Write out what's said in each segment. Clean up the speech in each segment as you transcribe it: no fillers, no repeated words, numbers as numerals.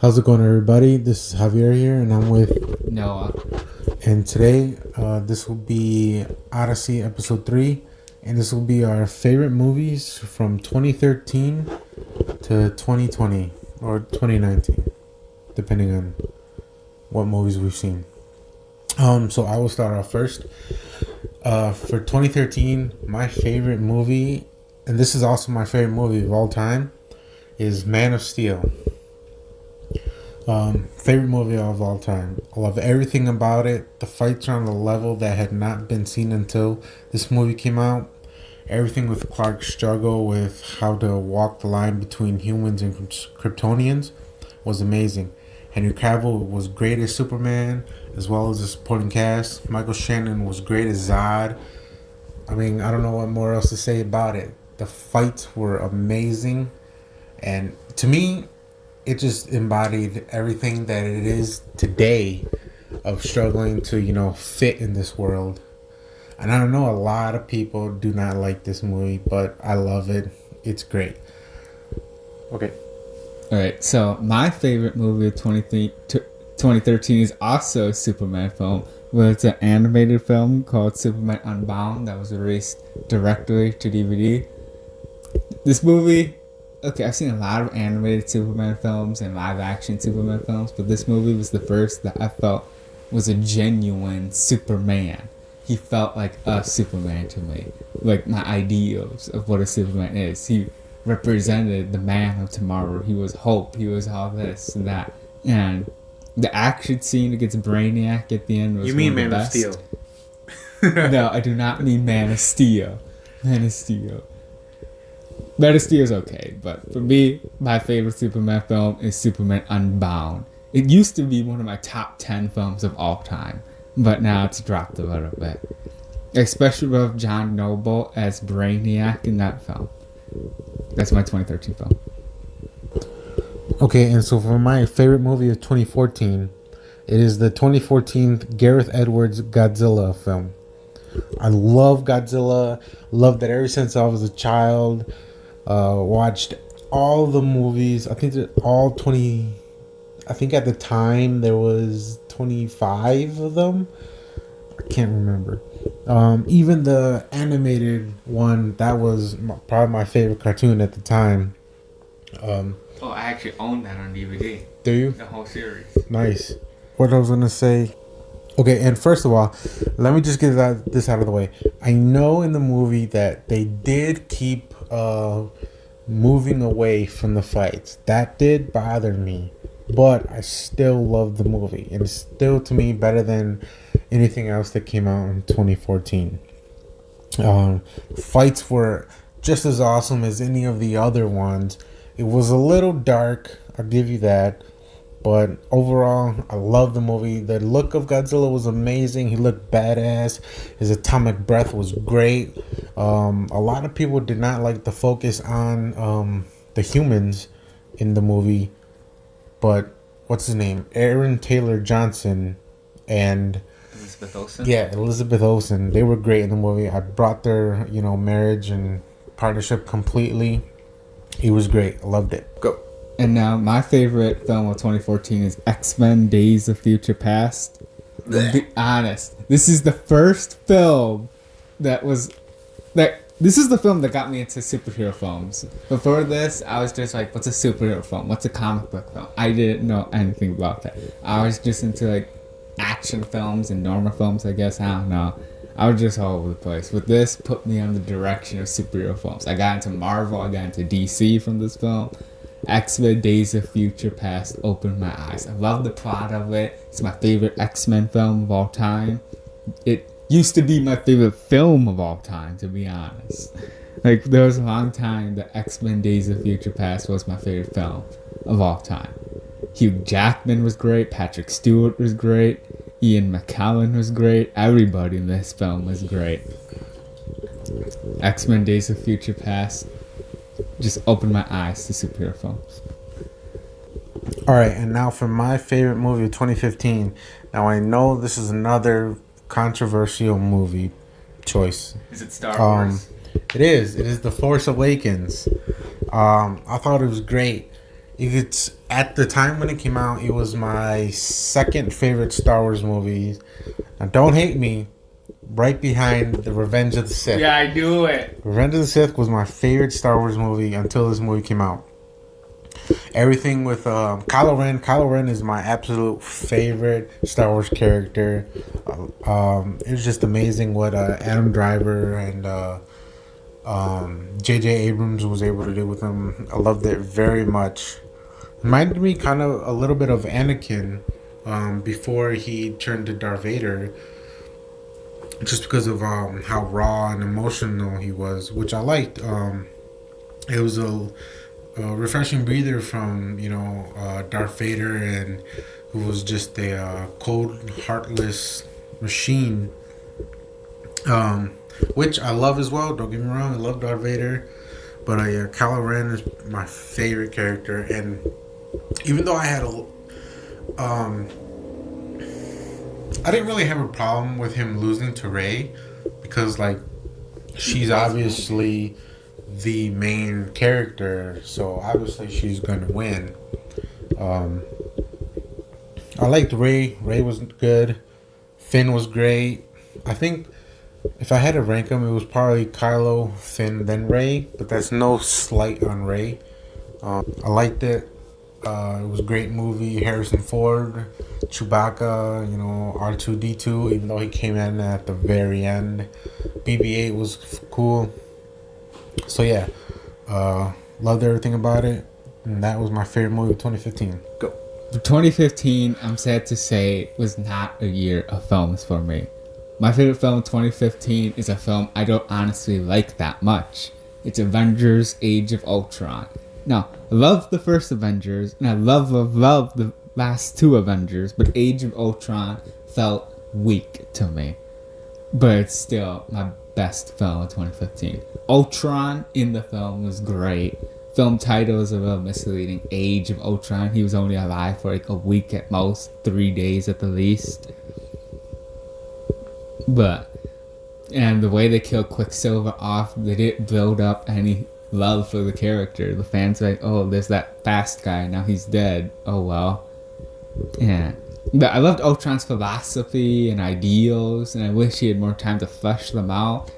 How's it going, everybody? This is Javier here, and I'm with Noah. And today, this will be Odyssey Episode 3, and this will be our favorite movies from 2013 to 2020, or 2019, depending on what movies we've seen. So I will start off first. For 2013, my favorite movie, and this is also my favorite movie of all time, is Man of Steel. Favorite movie of all time. I love everything about it. The fights are on a level that had not been seen until this movie came out. Everything with Clark's struggle with how to walk the line between humans and Kryptonians was amazing. Henry Cavill was great as Superman, as well as the supporting cast. Michael Shannon was great as Zod. I mean, I don't know what more else to say about it. The fights were amazing, and to me, it just embodied everything that it is today of struggling to, fit in this world. And I know a lot of people do not like this movie, but I love it. It's great. Okay. All right, so my favorite movie of 2013 is also a Superman film. Well, it's an animated film called Superman Unbound that was released directly to DVD. This movie... Okay, I've seen a lot of animated Superman films and live-action Superman films, but this movie was the first that I felt was a genuine Superman. He felt like a Superman to me. Like my ideals of what a Superman is. He represented the man of tomorrow. He was hope. He was all this and that. And the action scene against Brainiac at the end was You mean one of the Man of best. Steel. No, I do not mean Man of Steel. Man of Steel. Man of Steel is okay, but for me, my favorite Superman film is Superman Unbound. It used to be one of my top 10 films of all time, but now it's dropped a little bit. I especially love John Noble as Brainiac in that film. That's my 2013 film. Okay, and so for my favorite movie of 2014, it is the 2014 Gareth Edwards Godzilla film. I love Godzilla. Loved it ever since I was a child. Watched all the movies. I think that all 20. I think at the time there was 25 of them. I can't remember. Even the animated one, that was probably my favorite cartoon at the time. I actually own that on DVD. Do you? The whole series. Nice. What I was gonna say. Okay, and first of all, let me just get this out of the way. I know in the movie that they did keep moving away from the fights. That did bother me, but I still love the movie, and it's still to me better than anything else that came out in 2014. Fights were just as awesome as any of the other ones. It was a little dark, I'll give you that. But overall, I love the movie. The look of Godzilla was amazing. He looked badass. His atomic breath was great. A lot of people did not like the focus on the humans in the movie. But what's his name? Aaron Taylor Johnson and Elizabeth Olsen? Yeah, Elizabeth Olsen. They were great in the movie. I brought their, marriage and partnership completely. He was great. I loved it. Go. And now my favorite film of 2014 is X-Men Days of Future Past. To be honest, this is the first film this is the film that got me into superhero films. Before this, I was just like, what's a superhero film? What's a comic book film? I didn't know anything about that. I was just into like action films and normal films, I guess. I don't know. I was just all over the place. But this put me on the direction of superhero films. I got into Marvel. I got into DC from this film. X-Men Days of Future Past opened my eyes. I love the plot of it. It's my favorite X-Men film of all time. It used to be my favorite film of all time, to be honest. Like, there was a long time that X-Men Days of Future Past was my favorite film of all time. Hugh Jackman was great. Patrick Stewart was great. Ian McKellen was great. Everybody in this film was great. X-Men Days of Future Past just opened my eyes to superhero films. Alright, and now for my favorite movie of 2015. Now I know this is another controversial movie choice. Is it Star Wars? It is. It is The Force Awakens. I thought it was great. It's at the time when it came out, it was my second favorite Star Wars movie. Now, don't hate me. Right behind the Revenge of the Sith. Yeah, I knew it. Revenge of the Sith was my favorite Star Wars movie until this movie came out. Everything with Kylo Ren. Kylo Ren is my absolute favorite Star Wars character. It was just amazing what Adam Driver and J.J. Abrams was able to do with him. I loved it very much. Reminded me kind of a little bit of Anakin before he turned to Darth Vader, just because of how raw and emotional he was, which I liked. It was a refreshing breather from Darth Vader, and who was just a cold, heartless machine. Which I love as well. Don't get me wrong, I love Darth Vader, but Kylo Ren is my favorite character, and even though I didn't really have a problem with him losing to Rey, because like she's obviously the main character, so obviously she's gonna win. I liked Rey. Rey was good. Finn was great. I think if I had to rank them, it was probably Kylo, Finn, then Rey. But that's no slight on Rey. I liked it. It was a great movie. Harrison Ford, Chewbacca, R2D2, even though he came in at the very end. BB-8 was cool. So yeah, loved everything about it. And that was my favorite movie of 2015. Go. 2015, I'm sad to say, was not a year of films for me. My favorite film of 2015 is a film I don't honestly like that much. It's Avengers Age of Ultron. Now, I love the first Avengers, and I love the last two Avengers, but Age of Ultron felt weak to me. But it's still my best film of 2015. Ultron in the film was great. Film title is a little misleading. Age of Ultron. He was only alive for like a week at most, 3 days at the least. And the way they killed Quicksilver off, they didn't build up any love for the character. The fans were like, oh, there's that fast guy, now he's dead. Oh well. Yeah. But I loved Ultron's philosophy and ideals, and I wish he had more time to flesh them out.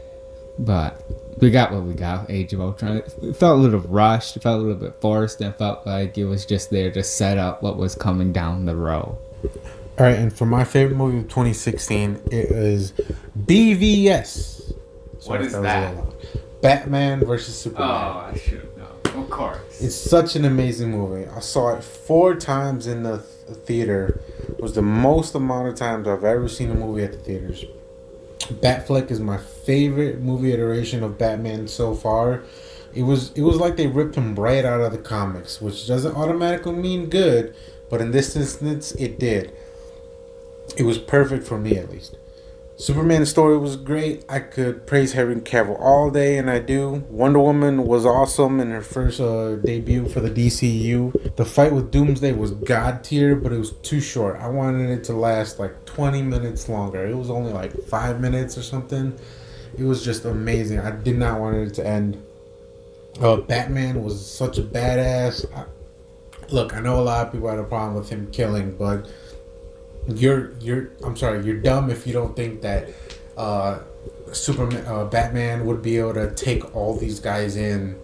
But we got what we got, Age of Ultron. It felt a little rushed, it felt a little bit forced, and it felt like it was just there to set up what was coming down the road. Alright, and for my favorite movie of 2016, it is BVS. What is that? Batman versus Superman. Oh, I should have known. Of course. It's such an amazing movie. I saw it 4 times in the theater. It was the most amount of times I've ever seen a movie at the theaters. Batfleck is my favorite movie iteration of Batman so far. It was like they ripped him right out of the comics, which doesn't automatically mean good, but in this instance, it did. It was perfect for me, at least. Superman's story was great. I could praise Henry Cavill all day, and I do. Wonder Woman was awesome in her first debut for the DCU. The fight with Doomsday was god tier, but it was too short. I wanted it to last like 20 minutes longer. It was only like 5 minutes or something. It was just amazing. I did not want it to end. Batman was such a badass. Look, I know a lot of people had a problem with him killing, but you're dumb if you don't think that Batman would be able to take all these guys in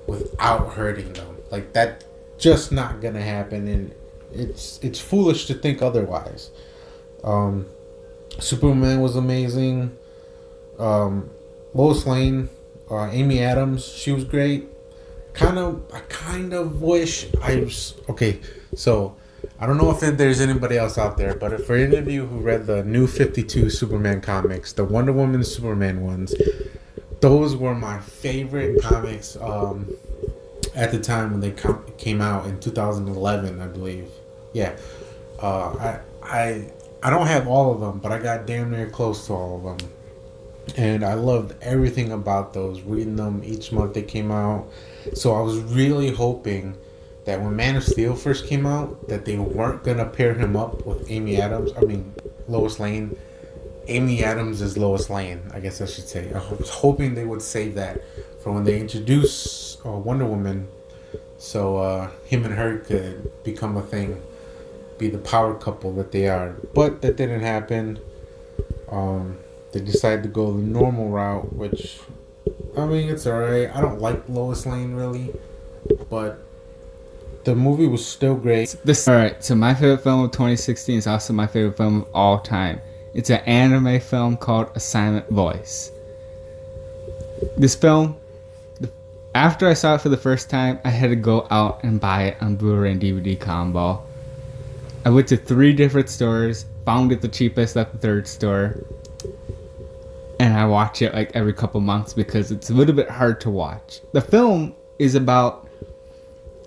without hurting them. Like, that's just not gonna happen, and it's foolish to think otherwise. Superman was amazing. Lois Lane, Amy Adams, she was great. I kind of wish I was okay. So I don't know if there's anybody else out there, but for any of you who read the New 52 Superman comics, the Wonder Woman Superman ones, those were my favorite comics at the time when they came out in 2011, I believe. Yeah. I don't have all of them, but I got damn near close to all of them. And I loved everything about those, reading them each month they came out. So I was really hoping that when Man of Steel first came out, that they weren't going to pair him up with Lois Lane. Amy Adams is Lois Lane, I guess I should say. I was hoping they would save that for when they introduce Wonder Woman, so him and her could become a thing, be the power couple that they are. But that didn't happen. They decided to go the normal route, which, I mean, it's alright. I don't like Lois Lane really, but the movie was still great. Alright, so my favorite film of 2016 is also my favorite film of all time. It's an anime film called A Silent Voice. This film, after I saw it for the first time, I had to go out and buy it on Blu-ray and DVD combo. I went to 3 different stores, found it the cheapest at the third store, and I watch it like every couple months because it's a little bit hard to watch. The film is about...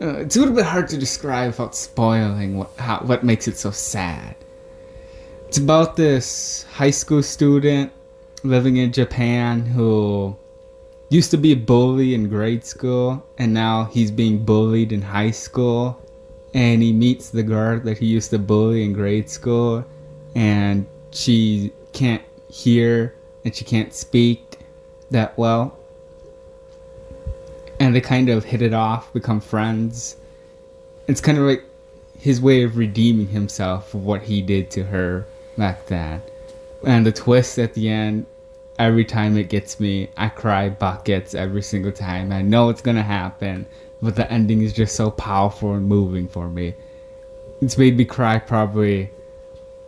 it's a little bit hard to describe without spoiling what makes it so sad. It's about this high school student living in Japan who used to be a bully in grade school, and now he's being bullied in high school. And he meets the girl that he used to bully in grade school, and she can't hear and she can't speak that well. And they kind of hit it off, become friends. It's kind of like his way of redeeming himself for what he did to her back then. And the twist at the end, every time it gets me, I cry buckets every single time. I know it's gonna happen, but the ending is just so powerful and moving for me. It's made me cry probably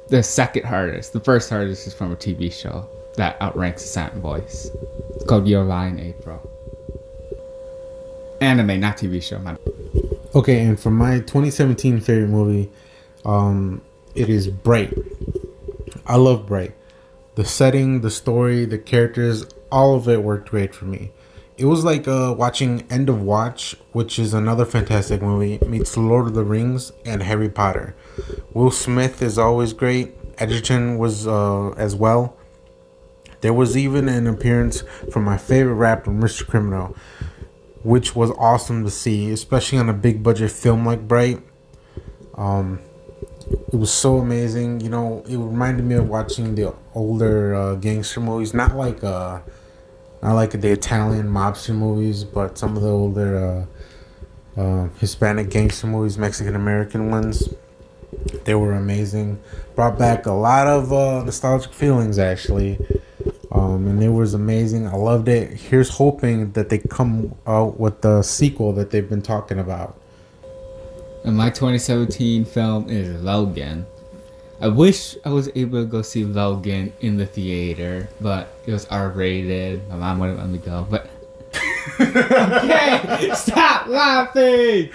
the second hardest. The first hardest is from a TV show that outranks A Silent Voice. It's called Your Lie in April. Anime, not TV show, man. Okay, and for my 2017 favorite movie, it is Bright. I love Bright. The setting, the story, the characters, all of it worked great for me. It was like watching End of Watch, which is another fantastic movie, meets Lord of the Rings and Harry Potter. Will Smith is always great. Edgerton was as well. There was even an appearance from my favorite rapper, Mr. Criminal, which was awesome to see, especially on a big budget film like Bright. It was so amazing. You know, it reminded me of watching the older gangster movies, not like the Italian mobster movies, but some of the older Hispanic gangster movies, Mexican American ones. They were amazing. Brought back a lot of nostalgic feelings, actually. And it was amazing. I loved it. Here's hoping that they come out with the sequel that they've been talking about. And my 2017 film is Logan. I wish I was able to go see Logan in the theater, but it was R-rated. My mom wouldn't let me go, but... Okay, stop laughing!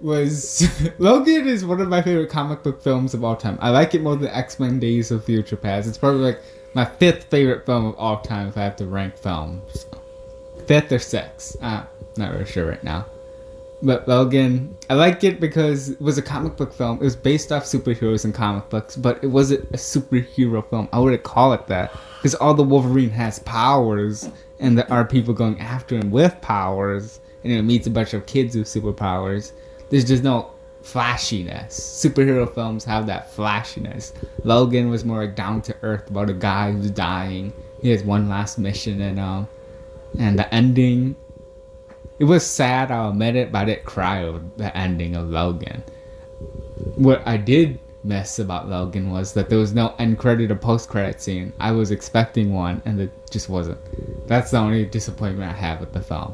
Logan is one of my favorite comic book films of all time. I like it more than X-Men Days of Future Past. It's probably like my 5th favorite film of all time if I have to rank films. 5th or 6th. Not really sure right now. But Logan, I like it because it was a comic book film. It was based off superheroes and comic books, but it wasn't a superhero film. I wouldn't call it that. Because although Wolverine has powers, and there are people going after him with powers, and it meets a bunch of kids with superpowers, there's just no flashiness. Superhero films have that flashiness. Logan was more like down to earth about a guy who's dying. He has one last mission, and the ending... It was sad, I'll admit it, but I didn't cry over the ending of Logan. What I did miss about Logan was that there was no end credit or post credit scene. I was expecting one, and it just wasn't. That's the only disappointment I have with the film.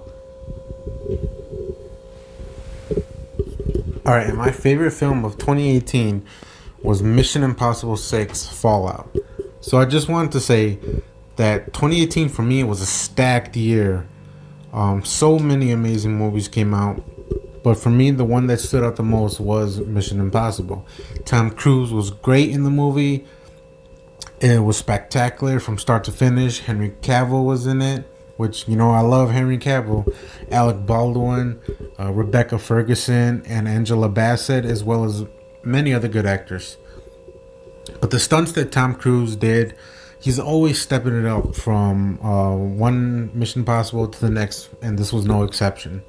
Alright, and my favorite film of 2018 was Mission Impossible 6 Fallout. So I just wanted to say that 2018 for me was a stacked year. So many amazing movies came out, but for me, the one that stood out the most was Mission Impossible. Tom Cruise was great in the movie. It was spectacular from start to finish. Henry Cavill was in it, which, you know, I love Henry Cavill. Alec Baldwin, Rebecca Ferguson, and Angela Bassett, as well as many other good actors. But the stunts that Tom Cruise did, he's always stepping it up from one Mission Impossible to the next, and this was no exception.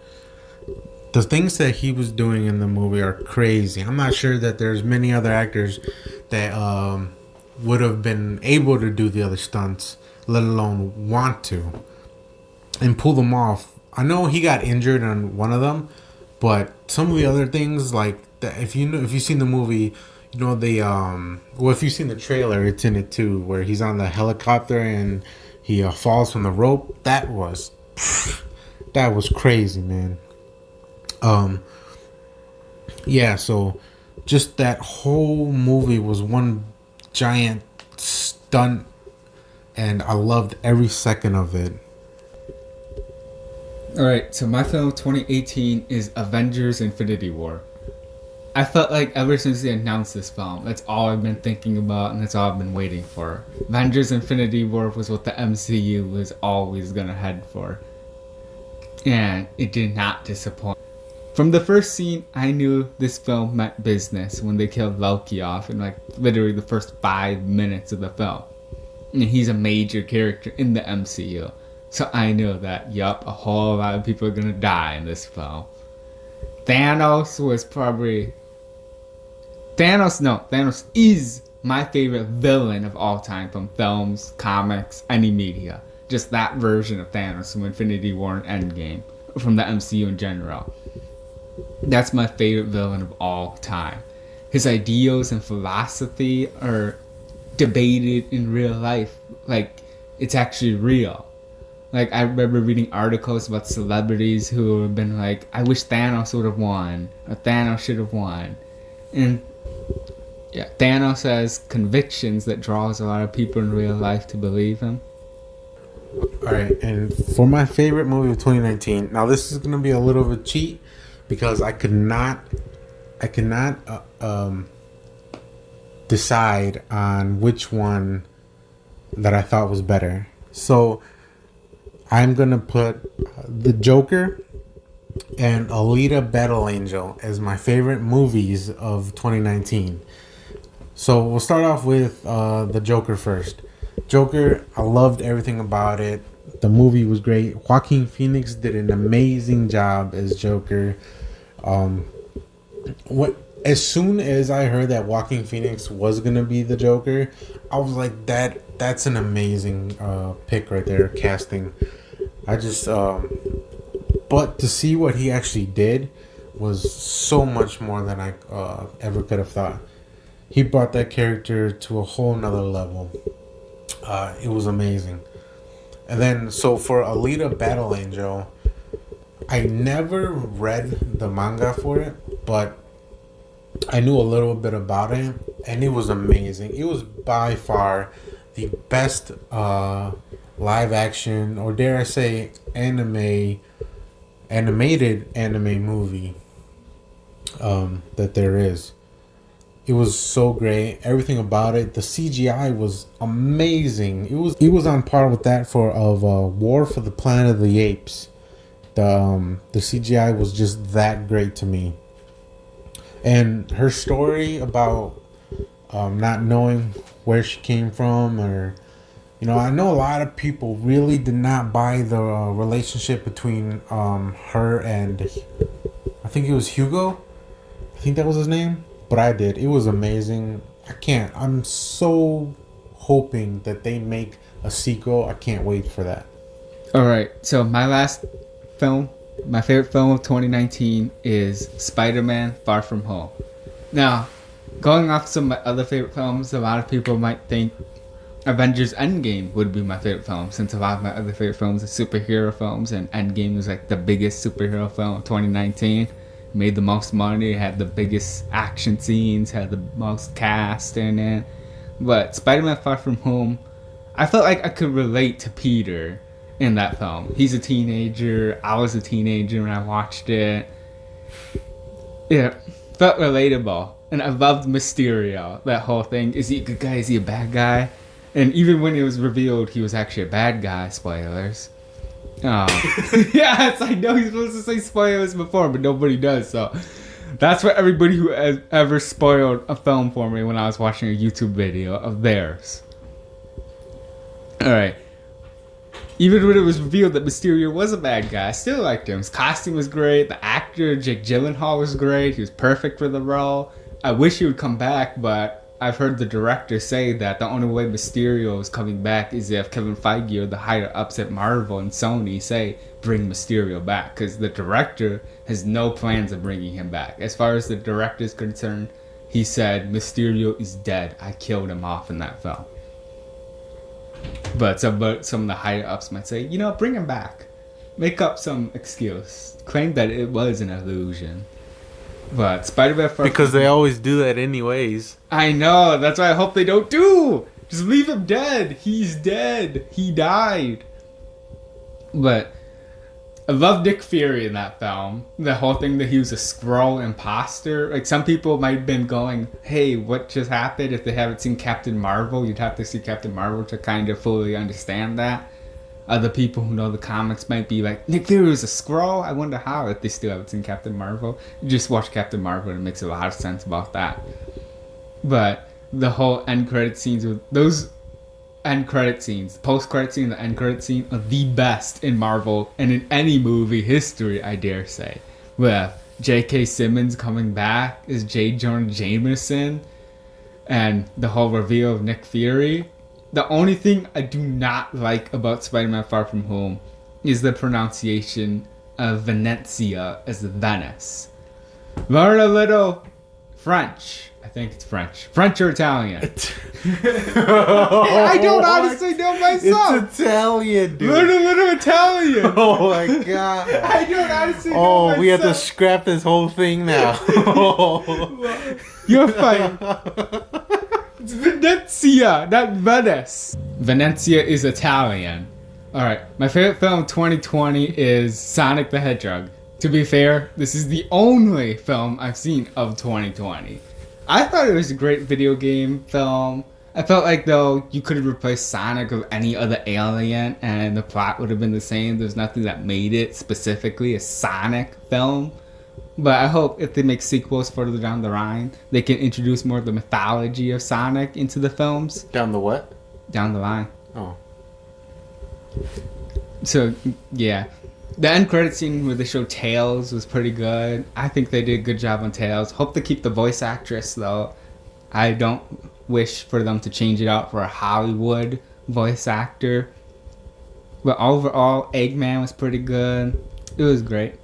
The things that he was doing in the movie are crazy. I'm not sure that there's many other actors that would have been able to do the other stunts, let alone want to, and pull them off I know he got injured on one of them, but some of the other things, like if you know, if you've seen the movie, you know well, if you've seen the trailer, it's in it too, where he's on the helicopter and he falls from the rope. That was crazy, man. Um, yeah. So just that whole movie was one giant stunt, and I loved every second of it. Alright, so my film of 2018 is Avengers Infinity War. I felt like ever since they announced this film, that's all I've been thinking about and that's all I've been waiting for. Avengers Infinity War was what the MCU was always gonna head for. And it did not disappoint. From the first scene, I knew this film meant business when they killed Loki off in like literally the first 5 minutes of the film. And he's a major character in the MCU. So I knew that, yup, a whole lot of people are gonna die in this film. Thanos is my favorite villain of all time from films, comics, any media. Just that version of Thanos from Infinity War and Endgame, from the MCU in general. That's my favorite villain of all time. His ideals and philosophy are debated in real life. Like, it's actually real. Like, I remember reading articles about celebrities who have been like, I wish Thanos would have won, or Thanos should have won. And yeah, Thanos has convictions that draws a lot of people in real life to believe him. Alright, and for my favorite movie of 2019, now this is going to be a little bit cheat because I could not decide on which one that I thought was better. So I'm gonna put the Joker and Alita Battle Angel as my favorite movies of 2019. So we'll start off with the Joker first. Joker, I loved everything about it. The movie was great. Joaquin Phoenix did an amazing job as Joker. As soon as I heard that Joaquin Phoenix was gonna be the Joker, I was like, that's an amazing pick right there, casting. I just, but to see what he actually did was so much more than I ever could have thought. He brought that character to a whole nother level. It was amazing. And then, so for Alita Battle Angel, I never read the manga for it, but I knew a little bit about it, and it was amazing. It was by far the best live action, or dare I say animated anime movie that there is. It was so great. Everything about it. The CGI was amazing. It was on par with that of War for the Planet of the Apes. The CGI was just that great to me. And her story about not knowing where she came from, or I know a lot of people really did not buy the relationship between her and I think it was Hugo. I think that was his name. But I did. It was amazing. I'm so hoping that they make a sequel. I can't wait for that. Alright, so my last film, my favorite film of 2019 is Spider-Man Far From Home. Now, going off some of my other favorite films, a lot of people might think Avengers Endgame would be my favorite film, since a lot of my other favorite films are superhero films, and Endgame was like the biggest superhero film of 2019. Made the most money, had the biggest action scenes, had the most cast in it. But Spider-Man Far From Home, I felt like I could relate to Peter in that film. He's a teenager. I was a teenager when I watched it. It felt relatable. And I loved Mysterio, that whole thing. Is he a good guy? Is he a bad guy? And even when it was revealed he was actually a bad guy, spoilers. Oh. Yeah, it's like, no, he's supposed to say spoilers before, but nobody does, so that's for everybody who has ever spoiled a film for me when I was watching a YouTube video of theirs. Alright. Even when it was revealed that Mysterio was a bad guy, I still liked him. His costume was great, the actor, Jake Gyllenhaal, was great, he was perfect for the role. I wish he would come back, but I've heard the director say that the only way Mysterio is coming back is if Kevin Feige or the higher ups at Marvel and Sony say bring Mysterio back, because the director has no plans of bringing him back. As far as the director is concerned, he said Mysterio is dead. I killed him off in that film. But some of the higher ups might say, bring him back. Make up some excuse. Claim that it was an illusion. But Spider-Man Far Because they always do that anyways. I know. That's why I hope they don't do. Just leave him dead. He's dead. He died. But I love Nick Fury in that film. The whole thing that he was a Skrull imposter. Like, some people might have been going, hey, what just happened? If they haven't seen Captain Marvel, you'd have to see Captain Marvel to kind of fully understand that. Other people who know the comics might be like, Nick Fury was a Skrull? I wonder how, if they still haven't seen Captain Marvel. You just watch Captain Marvel and it makes a lot of sense about that. But the whole end credit scenes, with those end credit scenes, post-credit scene and the end credit scene are the best in Marvel and in any movie history, I dare say. With J.K. Simmons coming back as J. Jonah Jameson and the whole reveal of Nick Fury. The only thing I do not like about Spider-Man Far From Home is the pronunciation of Venezia as Venice. Learn a little French. I think it's French. French or Italian. I don't honestly know myself. It's Italian, dude. Learn a little Italian. Oh my god. I don't honestly know myself. Oh, we have to scrap this whole thing now. You're fine. It's Venezia, not Venice. Venezia is Italian. Alright, my favorite film 2020 is Sonic the Hedgehog. To be fair, this is the only film I've seen of 2020. I thought it was a great video game film. I felt like, though, you could have replaced Sonic with any other alien and the plot would have been the same. There's nothing that made it specifically a Sonic film. But I hope if they make sequels further down the line, they can introduce more of the mythology of Sonic into the films. Down the what? Down the line. Oh. So, yeah. The end credit scene where they show Tails was pretty good. I think they did a good job on Tails. Hope they keep the voice actress, though. I don't wish for them to change it out for a Hollywood voice actor. But overall, Eggman was pretty good. It was great.